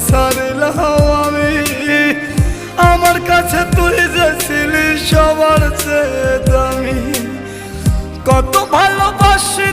সারিলাম আমি। আমার কাছে তুই যে ছিলি সবার চেয়ে দামি। কত ভালোবাসি